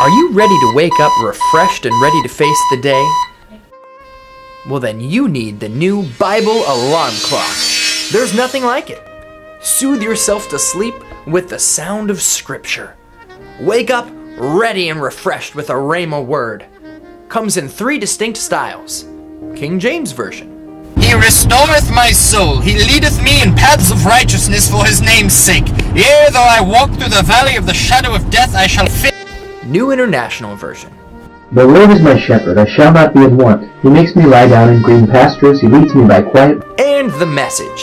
Are you ready to wake up refreshed and ready to face the day? Well, then you need the new Bible alarm clock. There's nothing like it. Soothe yourself to sleep with the sound of Scripture. Wake up ready and refreshed with a Rhema word. Comes in 3 distinct styles. King James Version. He restoreth my soul. He leadeth me in paths of righteousness for his name's sake. Yea, though I walk through the valley of the shadow of death, I shall fear. New International Version. The Lord is my shepherd, I shall not be in want. He makes me lie down in green pastures, he leads me by quiet. And the Message.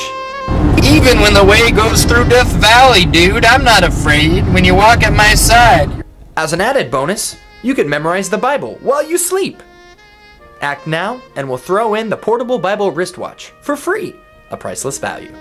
Even when the way goes through Death Valley, dude, I'm not afraid when you walk at my side. As an added bonus, you can memorize the Bible while you sleep. Act now, and we'll throw in the portable Bible wristwatch for free, a priceless value.